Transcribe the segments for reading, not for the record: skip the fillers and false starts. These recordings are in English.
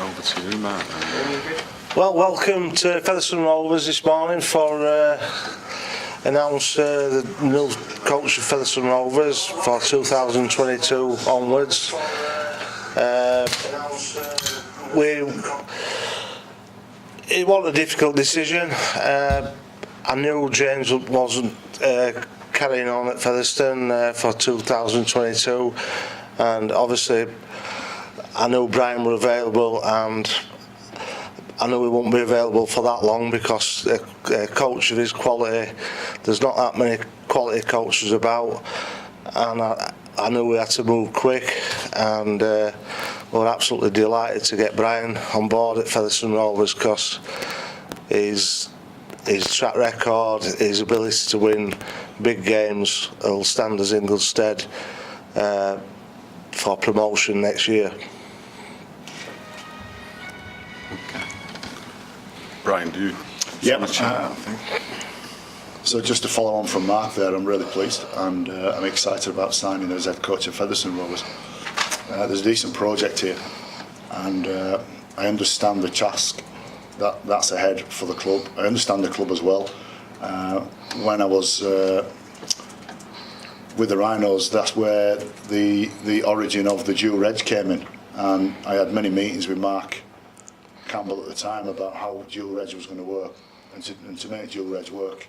over to you, Mark. Well, welcome to Featherstone Rovers this morning for announce the new coach of Featherstone Rovers for 2022 onwards. It wasn't a difficult decision. I knew James wasn't carrying on at Featherstone for 2022, and obviously I knew Brian were available, and I knew he wouldn't be available for that long because a coach of his quality, there's not that many quality coaches about, and I knew we had to move quick, and we're absolutely delighted to get Brian on board at Featherstone Rovers because his track record, his ability to win big games will stand us in good stead for promotion next year. Okay. Brian, do you? Yeah. So just to follow on from Mark there, I'm really pleased and I'm excited about signing as head coach of Featherstone Rovers. There's a decent project here, and I understand the task that's ahead for the club. I understand the club as well. When I was with the Rhinos, that's where the origin of the dual reg came in, and I had many meetings with Mark Campbell at the time about how dual reg was going to work, and to make dual reg work,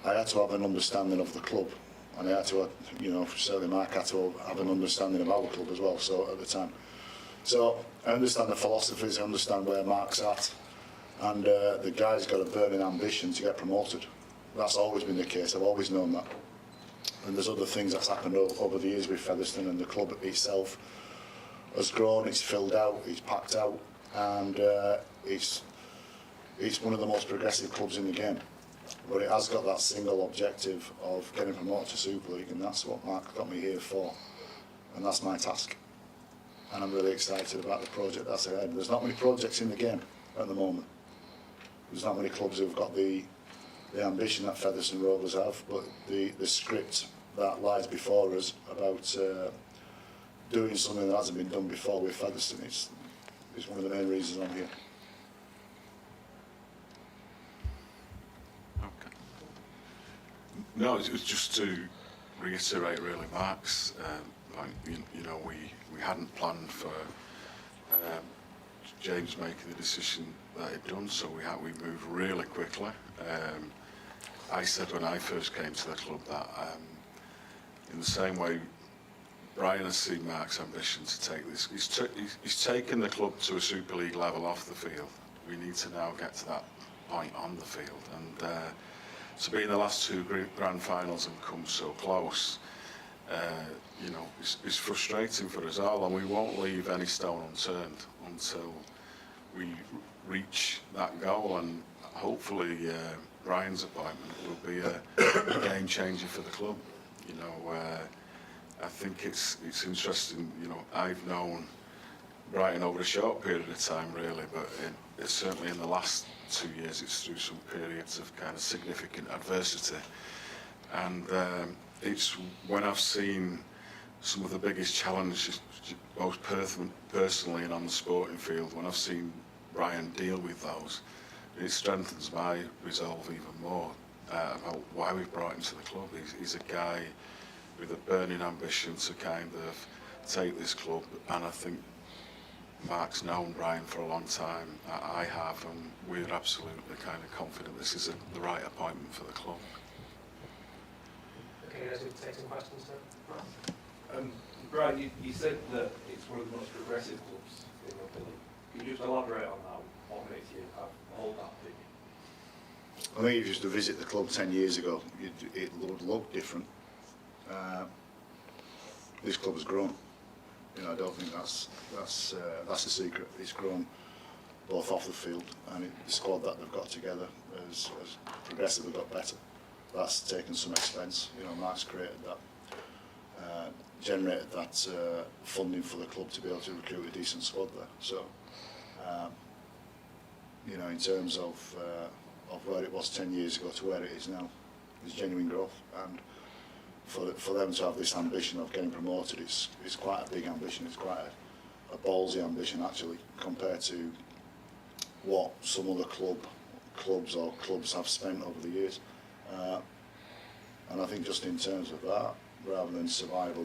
I had to have an understanding of the club, and I had to, certainly Mark had to have an understanding of our club as well. So at the time, so I understand the philosophies, I understand where Mark's at, and the guy's got a burning ambition to get promoted. That's always been the case. I've always known that. And there's other things that's happened over the years with Featherstone, and the club itself has grown. It's filled out. It's packed out. And it's one of the most progressive clubs in the game, but it has got that single objective of getting promoted to Super League, and that's what Mark got me here for, and that's my task, and I'm really excited about the project that's ahead. There's not many projects in the game at the moment. There's not many clubs who've got the ambition that Featherstone Rovers have, but the script that lies before us about doing something that hasn't been done before with Featherstone is one of the main reasons I'm here. Okay. No, it was just to reiterate really Mark's point. We hadn't planned for James making the decision that he'd done, so we moved really quickly. I said when I first came to the club that in the same way Brian has seen Mark's ambition to take this. He's taken the club to a Super League level off the field. We need to now get to that point on the field. And to be in the last two grand finals and come so close, it's frustrating for us all, and we won't leave any stone unturned until we reach that goal. And hopefully, Brian's appointment will be a game changer for the club. I think it's interesting. I've known Brian over a short period of time, really, but it's certainly in the last 2 years, it's through some periods of kind of significant adversity. And it's when I've seen some of the biggest challenges, both personally and on the sporting field, when I've seen Brian deal with those, it strengthens my resolve even more about why we've brought him to the club. He's a guy with a burning ambition to kind of take this club, and I think Mark's known Brian for a long time. I have, and we're absolutely kind of confident this is the right appointment for the club. Okay, guys, we'll take some questions now. Brian, you said that it's one of the most progressive clubs in the league. Can you just elaborate on that? What makes you hold that opinion? I think if you used to visit the club 10 years ago, it would look different. This club has grown. I don't think that's a secret. It's grown both off the field, and the squad that they've got together has progressively got better. That's taken some expense. Mark's created that, generated that funding for the club to be able to recruit a decent squad there. So, in terms of where it was 10 years ago to where it is now, there's genuine growth, and for them to have this ambition of getting promoted is quite a big ambition. It's quite a ballsy ambition actually, compared to what some other clubs have spent over the years. And I think just in terms of that, rather than survival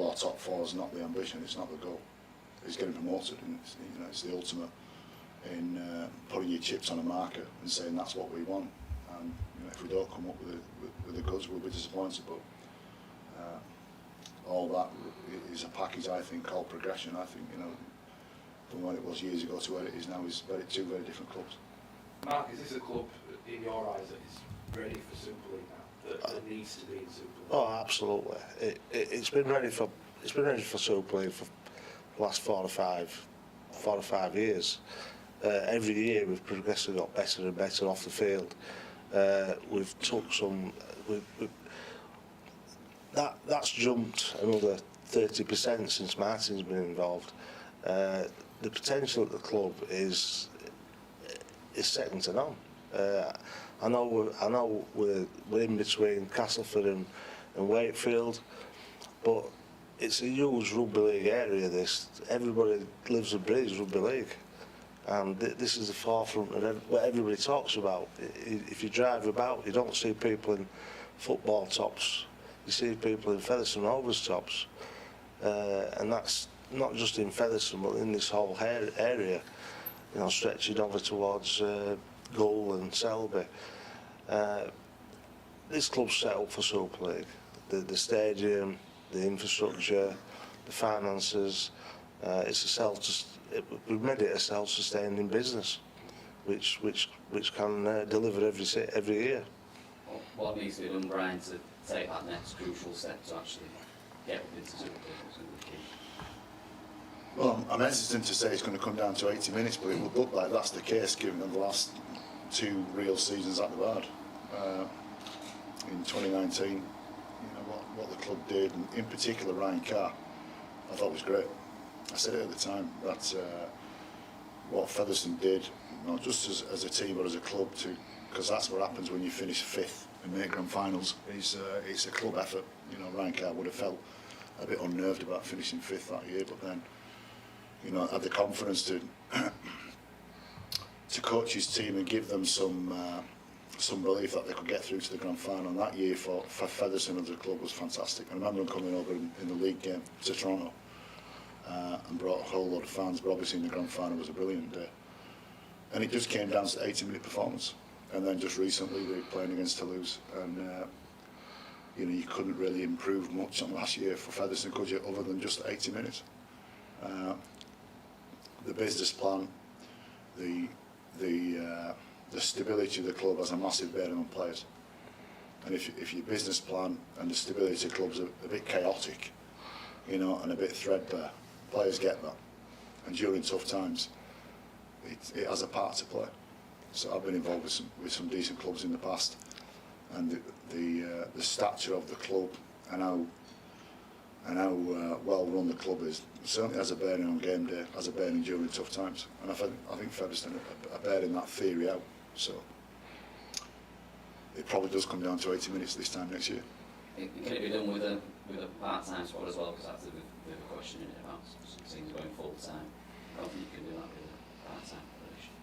or top four is not the ambition, it's not the goal. It's getting promoted, and it's the ultimate in putting your chips on a marker and saying that's what we want. And if we don't come up with the goods, we'll be disappointed. But all that is a package, I think, called progression. I think, from what it was years ago to where it is now is two very different clubs. Mark, is this a club, in your eyes, that is ready for Super League now, that needs to be in Super League? Oh, absolutely. It's been ready for Super League for the last 4 or 5 years. Every year we've progressively got better and better off the field. We've took some. That's jumped another 30% since Martin's been involved. The potential at the club is second to none. I know we're in between Castleford and Wakefield, but it's a huge rugby league area. Everybody lives and breathes rugby league, and this is the forefront of what everybody talks about. If you drive about, you don't see people in football tops. You see people in Featherstone Rovers tops, and that's not just in Featherstone, but in this whole area, stretching over towards Gull and Selby. This club's set up for Super League. The stadium, the infrastructure, the finances. We've made it a self-sustaining business, which can deliver every year. What needs to be done, Brian, to take that next crucial step to actually get up into Super League? Well, I'm hesitant to say it's going to come down to 80 minutes, but it would look like that's the case given the last 2 real seasons at the Bard. In 2019, what the club did, and in particular Ryan Carr, I thought was great. I said it at the time that what Featherstone did, not just as a team but as a club too, because that's what happens when you finish 5th and make grand finals. It's a club effort. Ryan Carr would have felt a bit unnerved about finishing 5th that year, but then had the confidence to coach his team and give them some belief that they could get through to the grand final. And that year for Featherstone as a club was fantastic. I remember them coming over in the league game to Toronto and brought a whole lot of fans, but obviously in the grand final was a brilliant day. And it just came down to the 80-minute performance. And then just recently we were playing against Toulouse, and you couldn't really improve much on last year for Featherstone, could you, other than just 80 minutes. The business plan, the stability of the club has a massive bearing on players. And if your business plan and the stability of the club's a bit chaotic, and a bit threadbare, players get that. And during tough times, it has a part to play. So I've been involved with some decent clubs in the past, and the stature of the club and how well run the club is certainly has a bearing on game day, has a bearing during tough times. And I think Featherstone are bearing that theory out. So it probably does come down to 80 minutes this time next year. Can it be done with a part-time squad as well? Because that's a bit of a question in it about things going full-time. I don't think you can do that with a part-time position.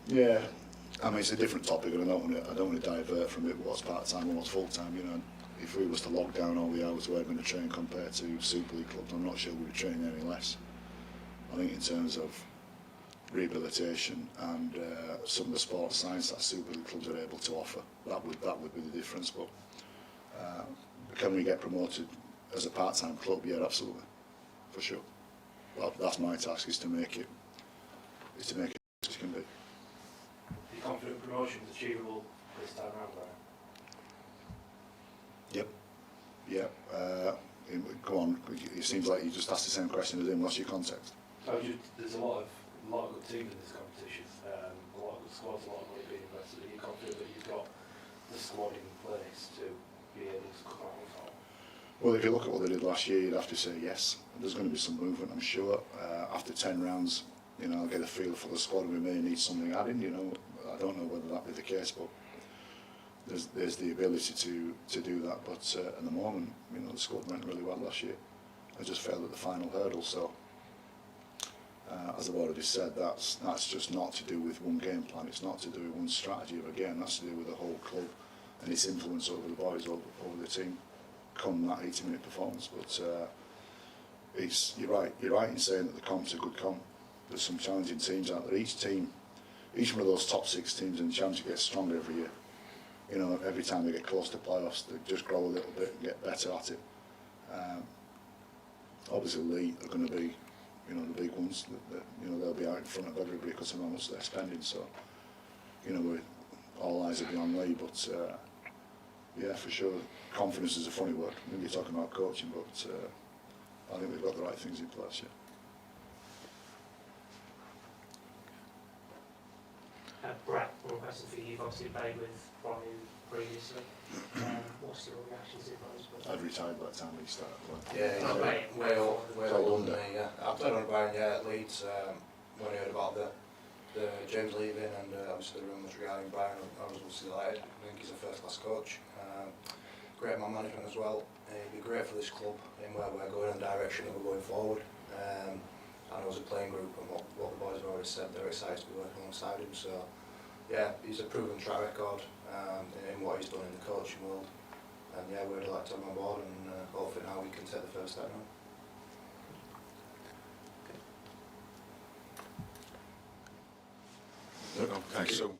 Yeah, I mean it's a different topic, and I don't want to divert from it. What's part-time and what's full-time? If we was to lock down all the hours we're going to train compared to Super League clubs, I'm not sure we'd train any less. I think in terms of rehabilitation and some of the sports science that Super League clubs are able to offer, that would be the difference. But can we get promoted as a part-time club? Yeah, absolutely, for sure. That's my task, is to make it as it can be. Are you confident promotion is achievable this time around, Brian? Yep. Yeah. Go on. It seems like you just asked the same question as him. What's your context? There's a lot of good teams in this competition. A lot of good squads, a lot of money being invested. Are you confident that you've got the squad in place to be able to come out with all? Well, if you look at what they did last year, you'd have to say yes. There's going to be some movement, I'm sure. After 10 rounds, I'll get a feel for the squad. We may need something adding. I don't know whether that be the case, but there's the ability to do that. But at the moment, the squad went really well last year. I just failed at the final hurdle, so As I've already said, that's just not to do with one game plan. It's not to do with one strategy of a game. That's to do with the whole club and its influence over the boys, over the team, come that 80-minute performance. But you're right in saying that the comp's a good comp. There's some challenging teams out there. Each one of those top 6 teams in the Championship gets stronger every year. You know, every time they get close to playoffs, they just grow a little bit and get better at it. Obviously, Leigh are going to be, you know, the big ones. You know, they'll be out in front of everybody because of how much they're spending. So, you know, all eyes will be on Leigh. But yeah, for sure, confidence is a funny word when you're talking about coaching. But I think they've got the right things in place. Yeah. Brett, one question for you. You've obviously played with Brian previously. What's your reactions to those? I'd retired by the time we started playing. Yeah, he's way older than me, yeah. I've played on Brian, yeah, at Leeds, when I heard about the James leaving and obviously the rumours regarding Brian, I was obviously delighted. I think he's a first-class coach. Great man management as well. He'd be great for this club in where we're going and the direction that we're going forward. And as a playing group and what the boys have already said, they're excited to be working alongside him. So, yeah, he's a proven track record in what he's done in the coaching world. And yeah, we're delighted to have him on board and hopefully now we can take the first step now. Okay, so